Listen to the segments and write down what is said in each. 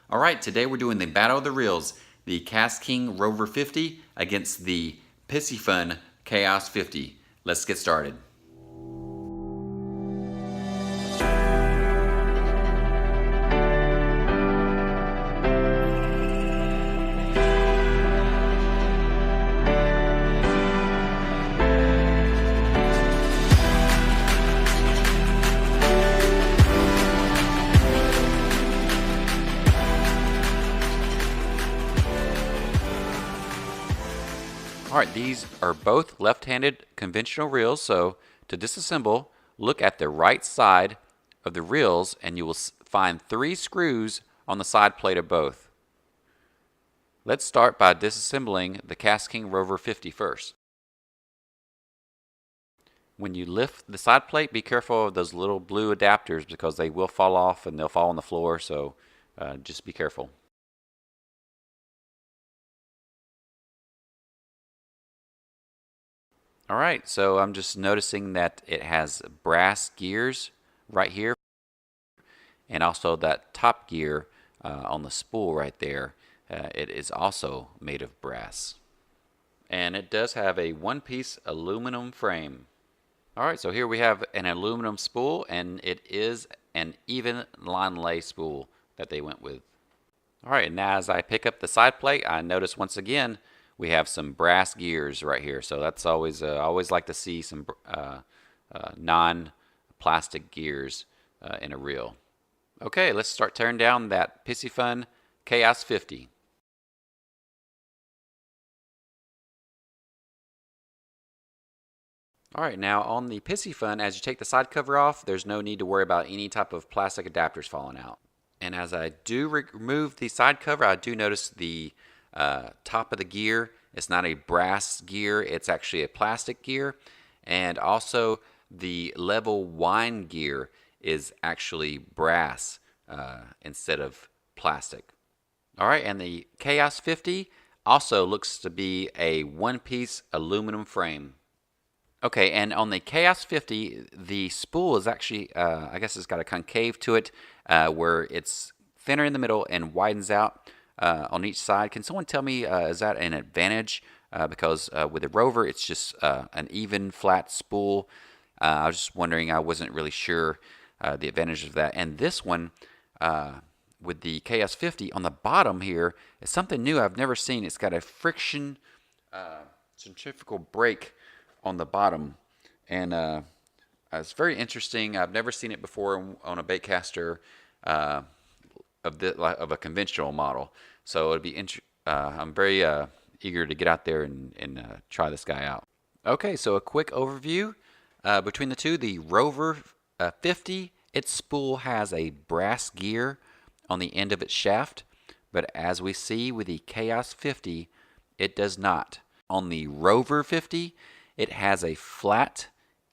Alright, today we're doing the Battle of the Reels, the KastKing Rover 50 against the Piscifun Chaos 50. Let's get started. Alright, these are both left-handed conventional reels, so to disassemble, look at the right side of the reels and you will find 3 screws on the side plate of both. Let's start by disassembling the KastKing Rover 50 first. When you lift the side plate, be careful of those little blue adapters because they will fall off and they'll fall on the floor, so just be careful. Alright, so I'm just noticing that it has brass gears right here and also that top gear on the spool right there. It is also made of brass. And it does have a one-piece aluminum frame. Alright, so here we have an aluminum spool and it is an even line lay spool that they went with. Alright, and now as I pick up the side plate, I notice once again we have some brass gears right here, so that's always always like to see some non-plastic gears in a reel. Okay, let's start tearing down that Piscifun Chaos 50. Alright, now on the Piscifun, as you take the side cover off, there's no need to worry about any type of plastic adapters falling out. And as I do remove the side cover, I do notice the top of the gear. It's not a brass gear, it's actually a plastic gear. And also the level wind gear is actually brass instead of plastic. Alright, and the Chaos 50 also looks to be a one-piece aluminum frame. Okay, and on the Chaos 50, the spool is actually, I guess it's got a concave to it where it's thinner in the middle and widens out on each side. Can someone tell me, is that an advantage? Because with the Rover, it's just an even, flat spool. I was just wondering, I wasn't really sure the advantage of that. And this one, with the Chaos 50, on the bottom here, is something new I've never seen. It's got a friction centrifugal brake on the bottom. And it's very interesting. I've never seen it before on a baitcaster of a conventional model, so it'd be I'm very eager to get out there and try this guy out. Okay, so a quick overview between the two. The Rover 50, its spool has a brass gear on the end of its shaft, but as we see with the Chaos 50, it does not. On the Rover 50, it has a flat,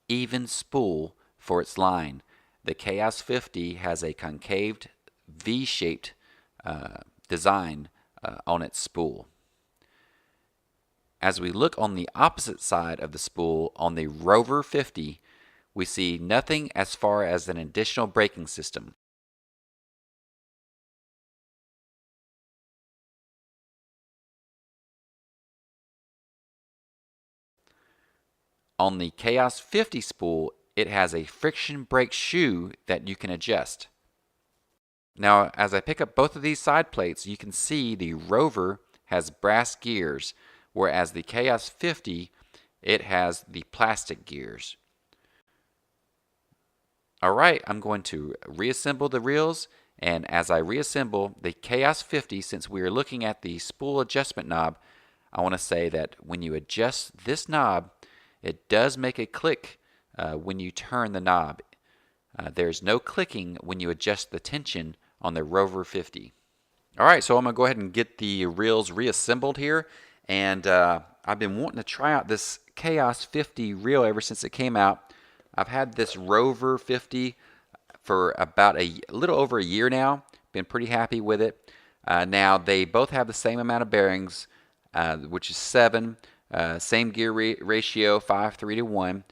even spool for its line. The Chaos 50 has a concaved V-shaped design on its spool. As we look on the opposite side of the spool on the Rover 50, we see nothing as far as an additional braking system. On the Chaos 50 spool, it has a friction brake shoe that you can adjust. Now, as I pick up both of these side plates, you can see the Rover has brass gears, whereas the Chaos 50, it has the plastic gears. Alright, I'm going to reassemble the reels, and as I reassemble the Chaos 50, since we are looking at the spool adjustment knob, I want to say that when you adjust this knob, it does make a click when you turn the knob. There's no clicking when you adjust the tension on the Rover 50. Alright, so I'm going to go ahead and get the reels reassembled here. And I've been wanting to try out this Chaos 50 reel ever since it came out. I've had this Rover 50 for about a little over a year now. Been pretty happy with it. Now, they both have the same amount of bearings, which is 7. Same gear ratio, 5:3 to 1.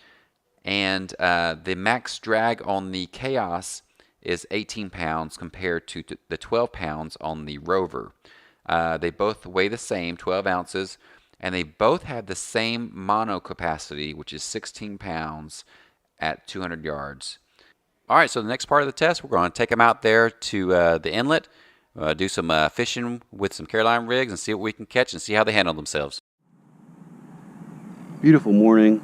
And the max drag on the Chaos is 18 pounds compared to the 12 pounds on the Rover. They both weigh the same, 12 ounces, and they both have the same mono capacity, which is 16 pounds at 200 yards. All right, so the next part of the test, we're going to take them out there to the inlet, do some fishing with some Carolina rigs and see what we can catch and see how they handle themselves. Beautiful morning.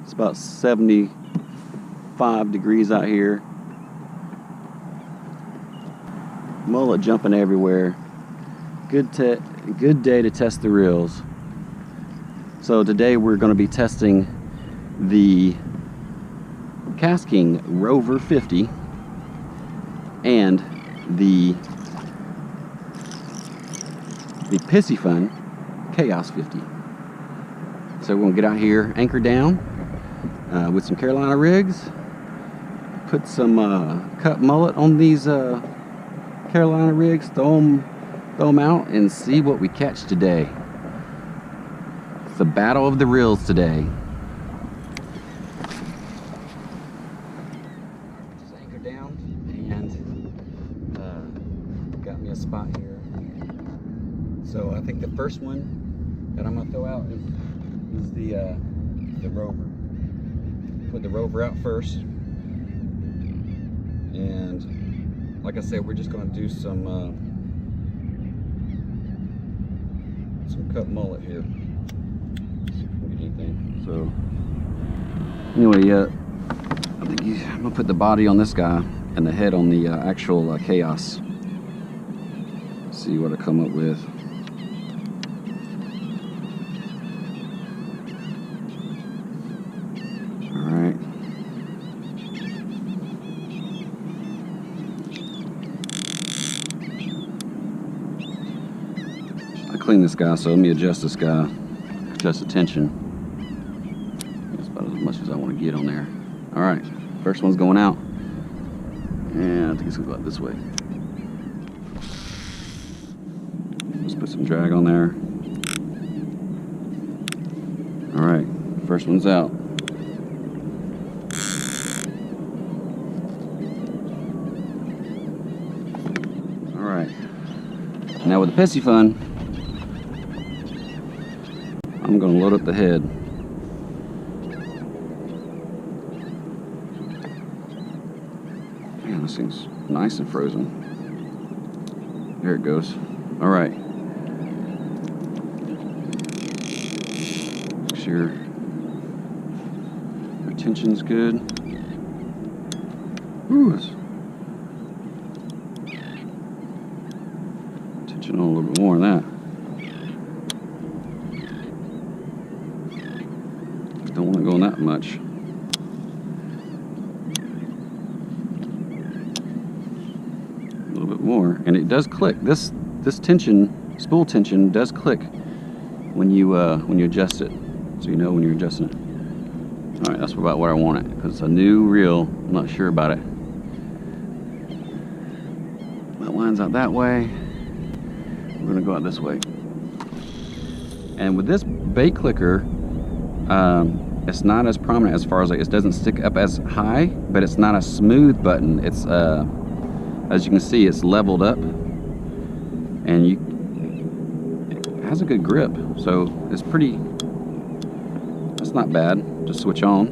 It's about 75 degrees out here. Mullet jumping everywhere. Good day to test the reels. So today we're going to be testing the KastKing Rover 50 and the Piscifun Chaos 50. So we're going to get out here, anchor down with some Carolina rigs, put some cut mullet on these Carolina rigs, throw them out and see what we catch today. It's the battle of the reels today. Just anchor down and got me a spot here. So I think the first one that I'm gonna throw out is the Rover. Put the Rover out first, and like I said, we're just gonna do some cut mullet here. See if we can get anything. So anyway, I think I'm gonna put the body on this guy and the head on the actual Chaos. See what I come up with. All right. I cleaned this guy, so let me adjust this guy. Adjust the tension. That's about as much as I want to get on there. All right, first one's going out, and I think it's gonna go out this way. Let's put some drag on there. All right, first one's out. All right, now with the Piscifun, I'm gonna load up the head. Man, this thing's nice and frozen. There it goes. All right. Make sure our tension's good. Ooh, tension on a little bit more than that. Don't want to go on that much. A little bit more, and it does click. This tension, spool tension, does click when you adjust it, so you know when you're adjusting it. All right, that's about what I want it, because it's a new reel. I'm not sure about it. That lines out that way. We're gonna go out this way. And with this bait clicker, it's not as prominent as far as, like, it doesn't stick up as high, but it's not a smooth button. It's as you can see, it's leveled up, and it has a good grip, so it's pretty. It's not bad to switch on.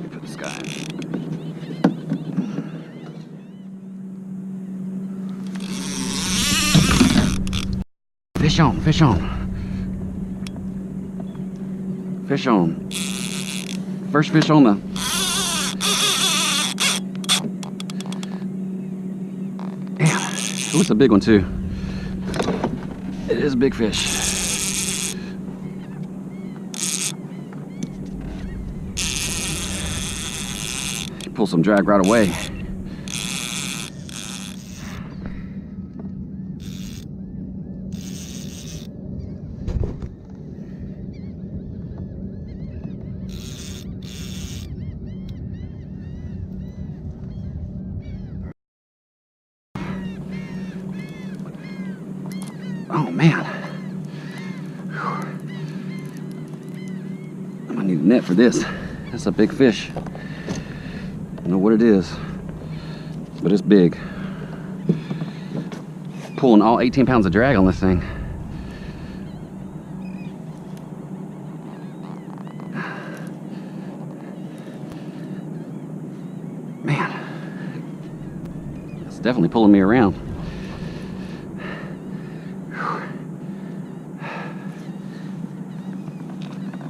Let me put this guy in. Fish on, fish on. Fish on. First fish on the... Man, oh, it's a big one too. It is a big fish. Pull some drag right away. Oh man, I'm gonna need net for this. That's a big fish. I don't know what it is, but it's big. Pulling all 18 pounds of drag on this thing. Man, it's definitely pulling me around.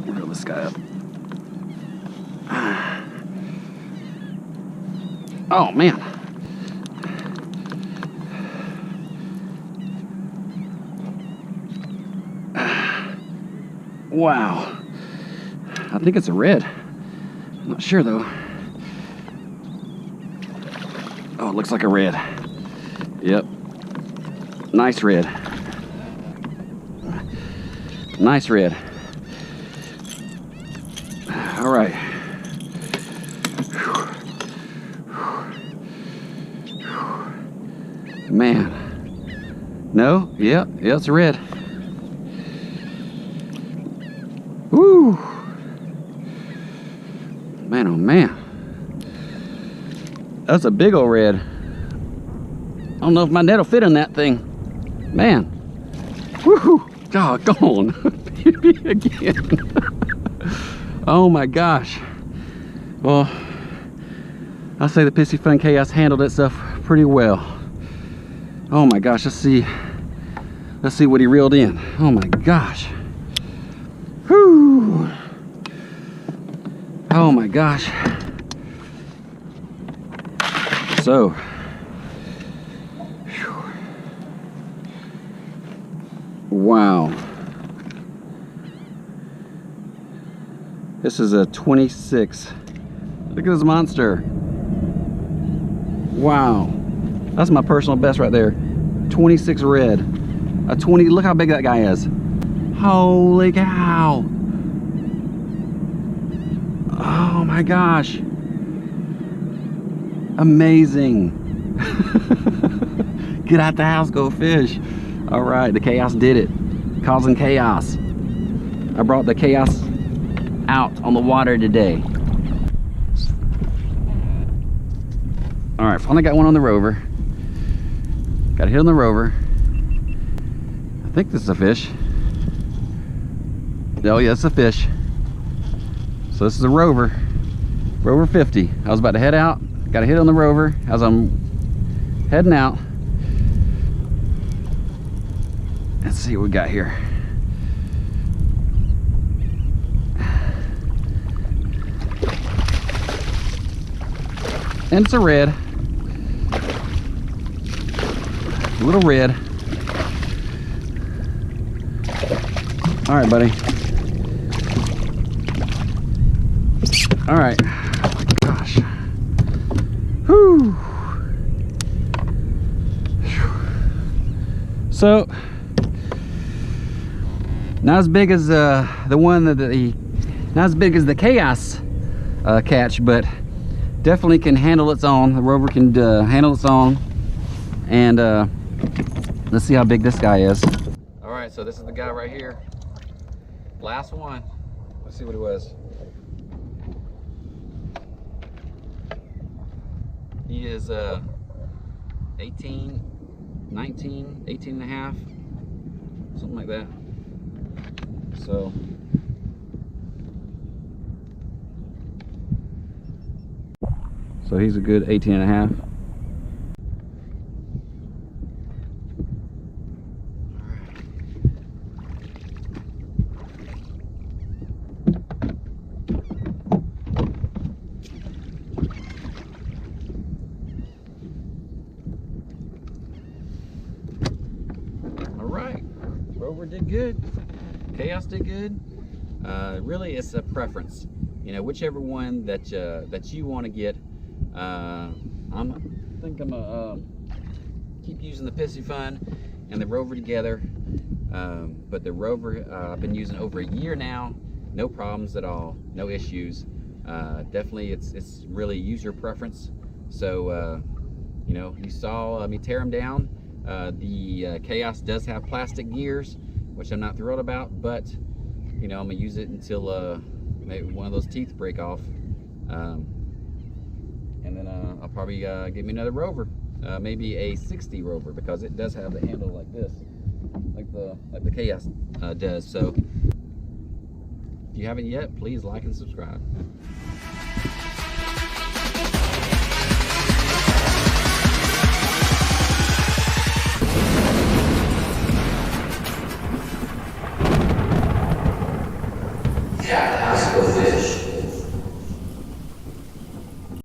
Reel this guy up. Oh man. Wow. I think it's a red. I'm not sure though. Oh, it looks like a red. Yep. Nice red. Nice red. All right. Man. No? Yeah, it's a red. Woo! Man, oh man. That's a big old red. I don't know if my net will fit in that thing. Man. Woohoo! Doggone. Baby again. Oh my gosh. Well, I'll say the Piscifun Chaos handled itself pretty well. Oh my gosh, let's see what he reeled in. Oh my gosh. Whew. Oh my gosh. So, wow. This is a 26. Look at this monster. Wow. That's my personal best right there. 26 red. A 20, look how big that guy is. Holy cow. Oh my gosh. Amazing. Get out the house, go fish. All right, the chaos did it. Causing chaos. I brought the chaos out on the water today. All right, finally got one on the Rover. Got a hit on the Rover. I think this is a fish. Oh yeah, it's a fish. So this is a Rover. Rover 50. I was about to head out. Got a hit on the Rover as I'm heading out. Let's see what we got here. And it's a red. A little red. All right, buddy. All right. Oh my gosh. Whew. So, not as big as the one that not as big as the Chaos catch, but definitely can handle its own. The Rover can handle its own. And let's see how big this guy is. All right, so this is the guy right here. Last one. Let's see what it was. He is 18, 19, 18 and a half, something like that. So he's a good 18 and a half. Rover did good, Chaos did good. Really, it's a preference. You know, whichever one that you want to get. I think I'm gonna keep using the Piscifun and the Rover together. But the Rover I've been using over a year now. No problems at all, no issues. Definitely, it's really user preference. So you know, you saw me tear them down. The Chaos does have plastic gears, which I'm not thrilled about, but you know, I'm gonna use it until maybe one of those teeth break off. And then I'll probably get me another Rover, maybe a 60 Rover, because it does have the handle like this, like the Chaos does. So if you haven't yet, please like and subscribe. Get out the house, go fish.